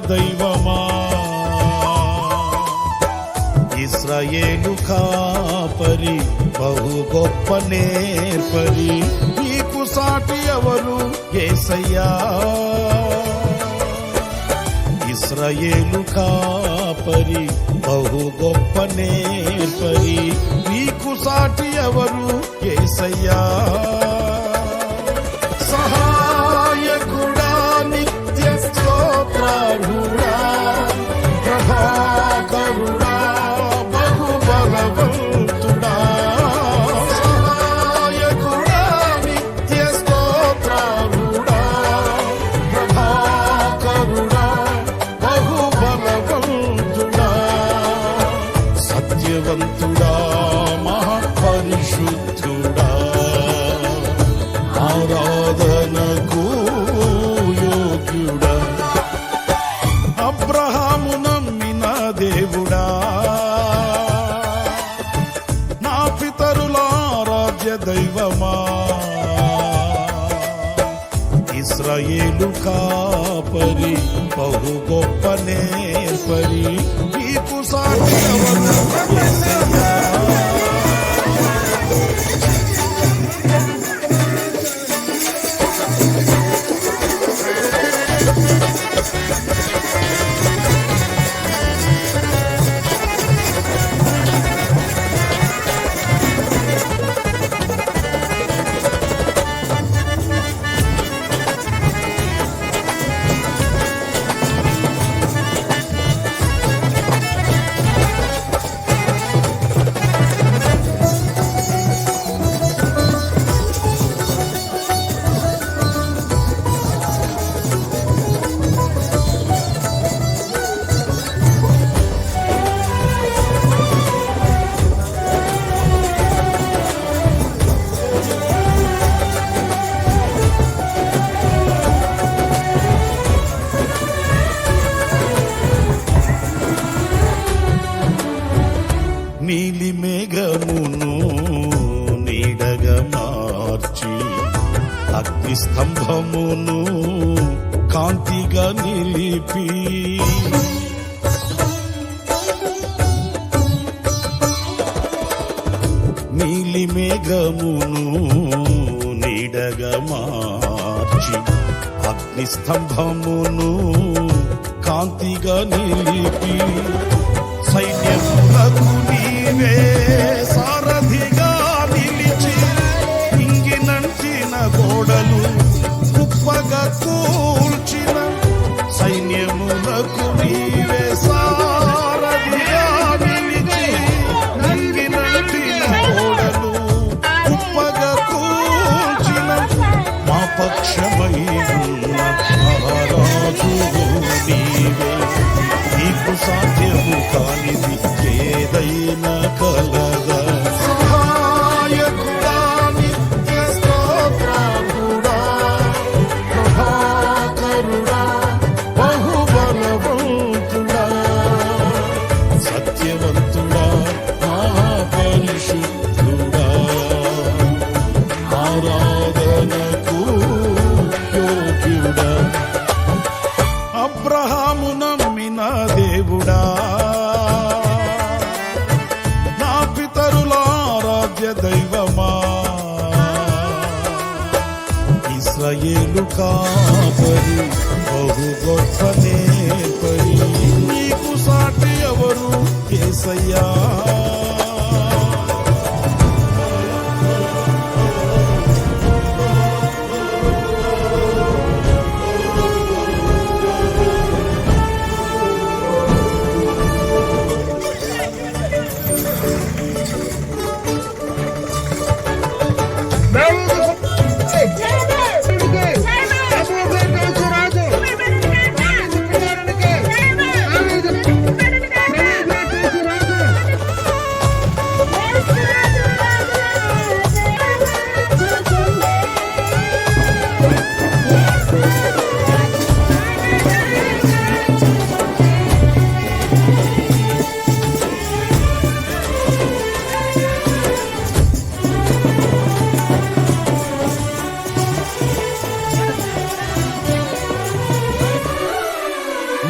దైవమా ఇశ్రాయేలు కాపరి బహు గొప్ప నేర్పరి నీకు సాటి ఎవరు యేసయ్యా ఇశ్రాయేలు కాపరి బహు గొప్ప నేర్పరి నీకు సాటి ఎవరు యేసయ్యా సహాయకుడా నిత్య స్తోత్రార్హుడా ప్రభాకరుడా బహు బలవంతుడా సహాయకుడా నిత్య స్తోత్రార్హుడా ప్రభాకరుడా బహు బలవంతుడా సత్యవంతుడా మహాపరిశుద్ధుడా ఆరాధనకు యోగ్యుడా అబ్రహాము నమ్మిన దేవుడా నా పితరుల ఆరాధ్య దైవమా ఇశ్రాయేలు కాపరి బహు గొప్ప నేర్పరి నీకు సాటి ఎవరు యేసయ్యా నీలి మేఘమును నీడగా మార్చి అగ్ని స్తంభమును కాంతిగా నిలిపి నీలి మేఘమును నీడగా మార్చి అగ్ని స్తంభమును కాంతిగా నిలిపి సైన్యములకు నీవే సారథిగా నిలిచి ఇంగినంటిన గోడలు కుప్పగా కూల్చిన సైన్యములకు నీవే సారథిగా నిలిచి ఇంగినంటిన గోడలు కుప్పగా కూల్చిన మా పక్షమై ఉన్న మహారాజువు నీవే నీకు సాధ్యము కానిది ఏదైనా కలదా సహాయకుడా నిత్య స్తోత్రార్హుడా ప్రభాకరుడా బహు బలవంతుడా సత్యవంతుడా మహాపరిశుద్ధుడా ఆరాధనకు యోగ్యుడా అబ్రహాము నమ్మిన దేవుడా నా పితరుల ఆరాధ్య దైవమా ఇశ్రాయేలు కాపరి బహు గొప్ప నేర్పరి నీకు సాటి ఎవరు యేసయ్యా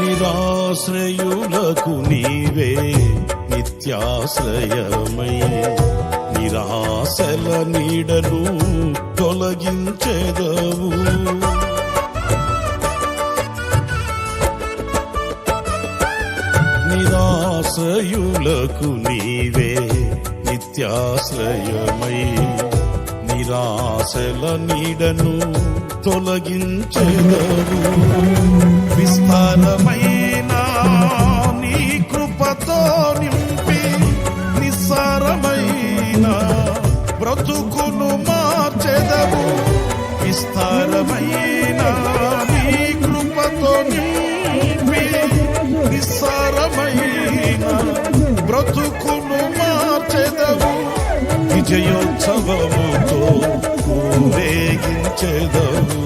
నిరాశ్రయులకు నీవే నిత్యాశ్రయమై నిరాశల నీడను తొలగించెదవు. నిరాశ్రయులకు నీవే నిత్యాశ్రయమై నిరాశల నీడను తొలగించెదవు. విస్తారమైన నీ కృపతో నింపి నిస్సారమైన బ్రతుకును మార్చెదవు. విస్తారమైన నీ కృపతో నింపి నిస్సారమైన బ్రతుకును మార్చెదవు. విజయోత్సవముతో ఊరేగించెదవు.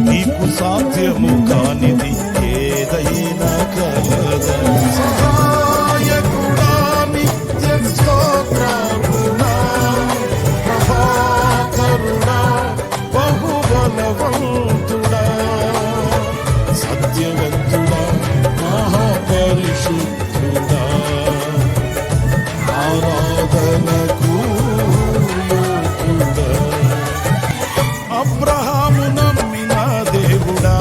నీకు సాధ్యము కానిది ఏదైనా కలదా. సహాయకుడా నిత్య స్తోత్రమునా ప్రభాకరుడా బహుబలవంతుడా సత్యవంతుడా మహాపరిశుద్ధుడా ఆరాధనకు యోగ్యుడా. అబ్రహాము నమ్మిన దేవుడా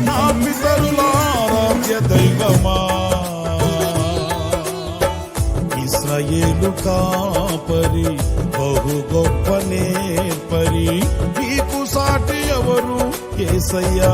నా పితరుల ఆరాధ్య దైవమా ఇశ్రాయేలు కాపరి బహు గొప్ప నేర్పరి నీకు సాటి ఎవరు యేసయ్యా.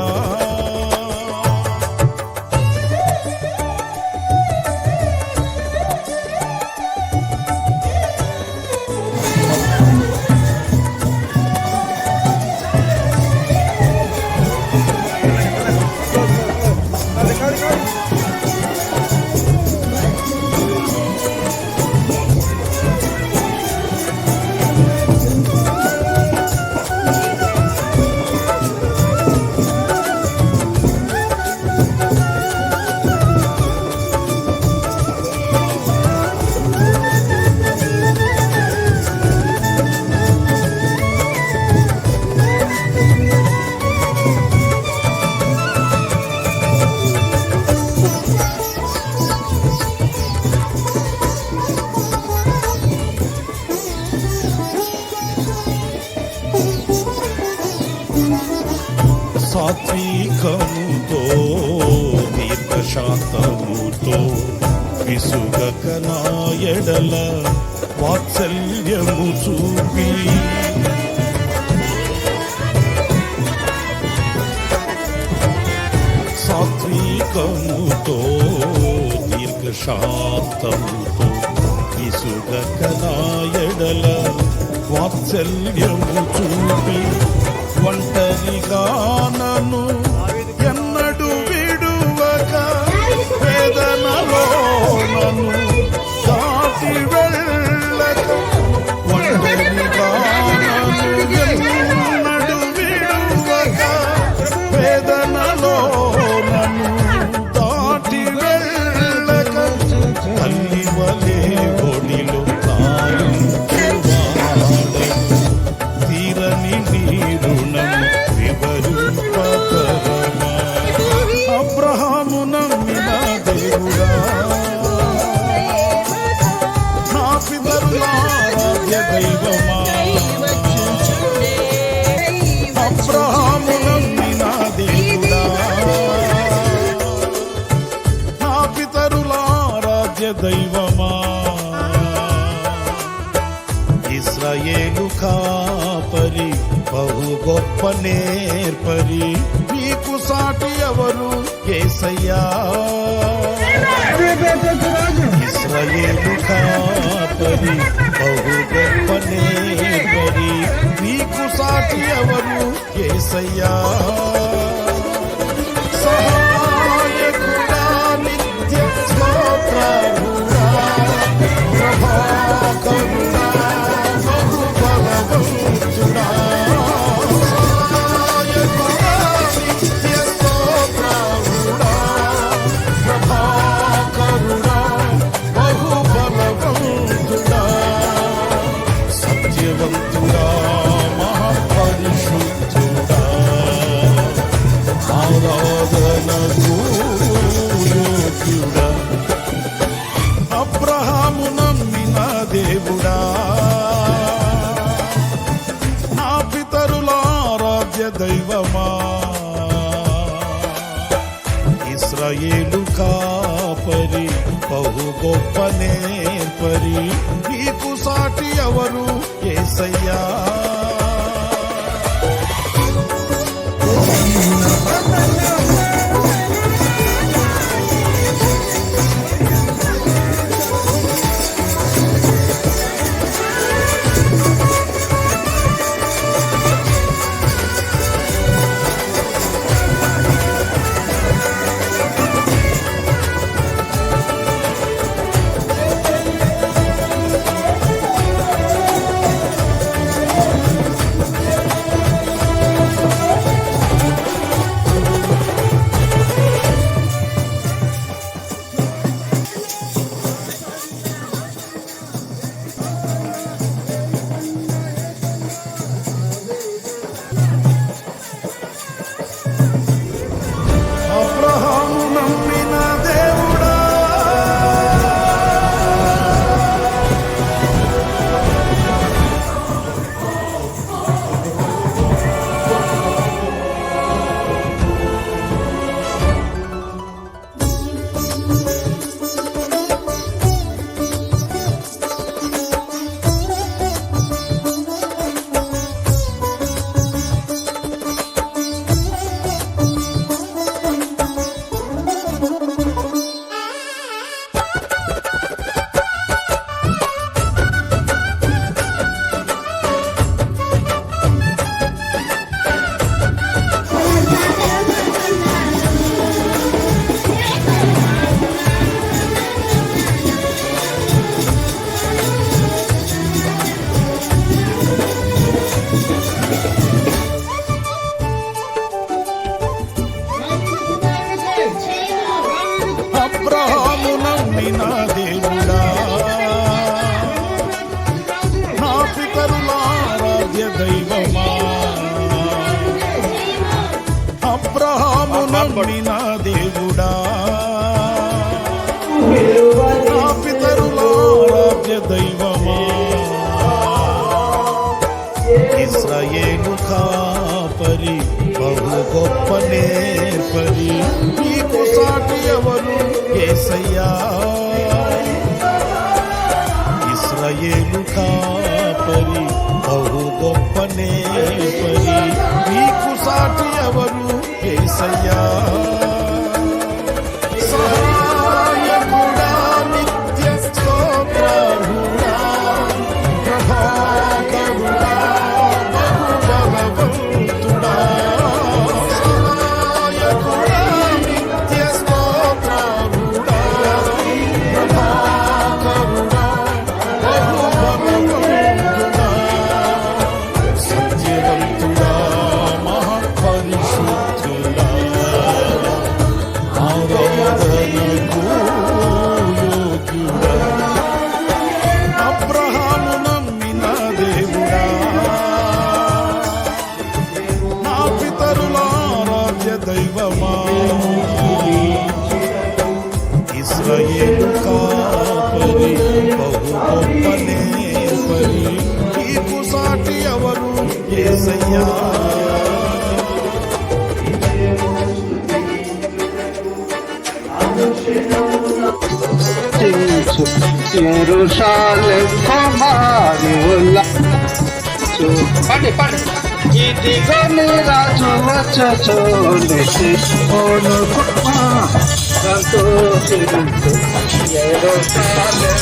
సాత్వికముతో దీర్ఘశాంతముతో విసుగక నా ఎడల వాత్సల్యము చూపి సాత్వికముతో దీర్ఘశాంతముతో విసుగక నా ఎడల వాత్సల్యము చూపి ఒంటరిగా నన్ను ఎన్నడు విడువక వేదనలో నన్ను దాటి వెళ్ళక ఒంటరిగా నన్ను ఎన్నడు విడువక వేదనలో నన్ను దాటి వెళ్ళక తల్లి వలే ఒడిలో తీరని నీరుణం వివరింపతరమా. అబ్రహాము నమ్మిన దేవుడా నా పితరుల ఆరాధ్య దైవమా. అబ్రహాము నమ్మిన దేవుడా నా పితరుల ఆరాధ్య దైవమా. ఇశ్రాయేలు కాపరి బహు గొప్ప నేర్పరి నీకు సాటి ఎవరు యేసయ్యా. ఇశ్రాయేలు కాపరి బహు గొప్ప నేర్పరి నీకు సాటి ఎవరు యేసయ్యా. సహాయకుడా నిత్య స్తోత్రమునా ప్రభాకరుడా బహుబలవంతుడా సహాయకుడా నిత్య స్తోత్రమునా ప్రభాకరుడా బహుబలవంతుడా సత్యవంతుడా మహాపరిశుద్ధుడా ఇశ్రాయేలు కాపరి బహు గొప్ప నేర్పరి నీకు సాటి ఎవరు యేసయ్యా అబ్రహాము నమ్మిన దేవుడా నా పితరుల ఆరాధ్య దైవమా అబ్రహాము నమ్మిన దేవుడా నా పితరుల ఆరాధ్య దైవమా ఇశ్రాయేలు కాపరి బహు గొప్ప నేర్పరి నీకు సాటి ఎవరు యేసయ్యా ఇశ్రాయేలు కాపరి బహు గొప్ప నేర్పరి నీకు సాటి ఎవరు యేసయ్యా సహాయకుడా నిత్య స్తోత్రుడా ప్రభాకరుడా బహుబలవంతుడా సహాయకుడా నిత్య స్తోత్రుడా ప్రభాకరుడా బహుబలవంతుడా సత్యవంతుడా మహాపరిశుద్ధుడా ఆరాధనకు యోగ్యుడా అబ్రహాము నమ్మిన దేవుడా నా పితరుల ఆరాధ్య దైవమా ఇశ్రాయేలు కాపరి బహు గొప్ప నేర్పరి నీకు సాటి ఎవరు యేసయ్యా యెరూషలేం కుమారి ఉల్లాసు పాడి ఇదిగో నీ రాజు వచ్చుచుండె ఓను సంతోషించు యెరూషలేం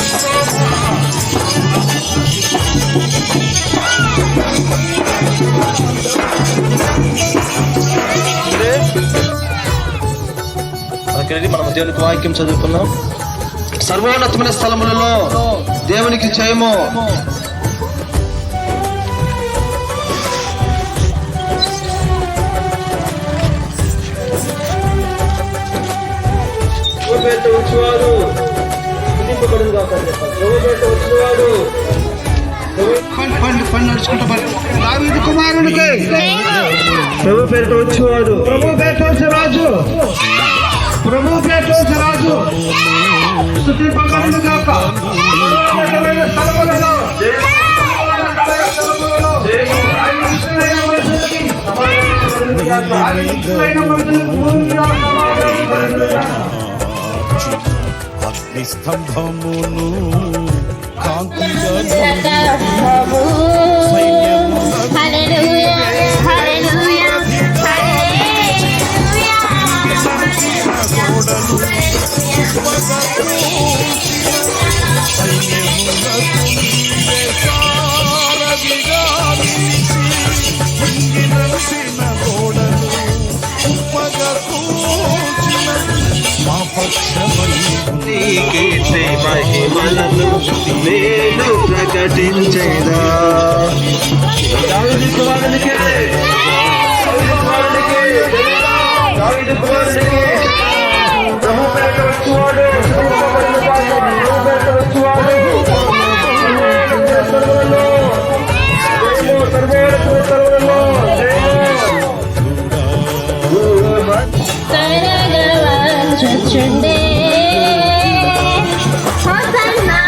మనం దేవునికి వాక్యం చదువుకున్నాం. సర్వోన్నతమైన స్థలములలో దేవునికి జయము. వచ్చేవాడు దావీదు కుమారునికి ప్రభు పేరిట వచ్చేవాడు, ప్రభు పేరిట వచ్చే రాజు, ప్రభు పేరిట వచ్చే రాజు స్తుతింపబడును గాక. అగ్ని స్తంభమును కాంతిగా ప్రభు హల్లెలూయా హల్లెలూయా హల్లెలూయా గోడలు సారథిగా నిలిచి ఇంగినల్సిన గోడలు ఉప్పగా కూర్చిన మా పక్షమై నీకే మహిమలను నేను ప్రకటించేదా దావీదు కుమారునికే దావీదు కుమారునికే ప్రభు పేట వచ్చువాడు ప్రభు పేట వచ్చువాడు కరగవచ్చుచుండే హోసన్నా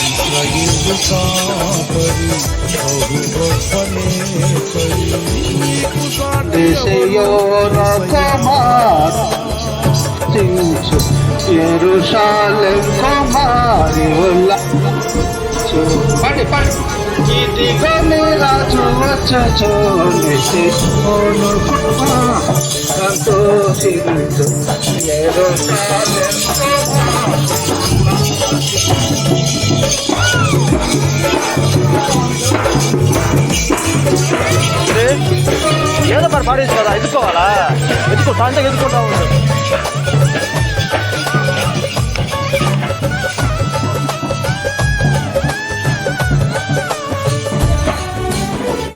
ఇస్రాయేలు కాపరి బహు గొప్పనే పరి నీకు సాటి యెరూషలేం కుమారి ఇదిగో నీ రాజు వచ్చుచు నిశిష్ఠును సంతోషించు యెరూషలేం ఏదో మరి పాడేసి కదా ఎదుకోవాలా ఎదుకో తాంటే ఎదుకుంటా ఉంటుంది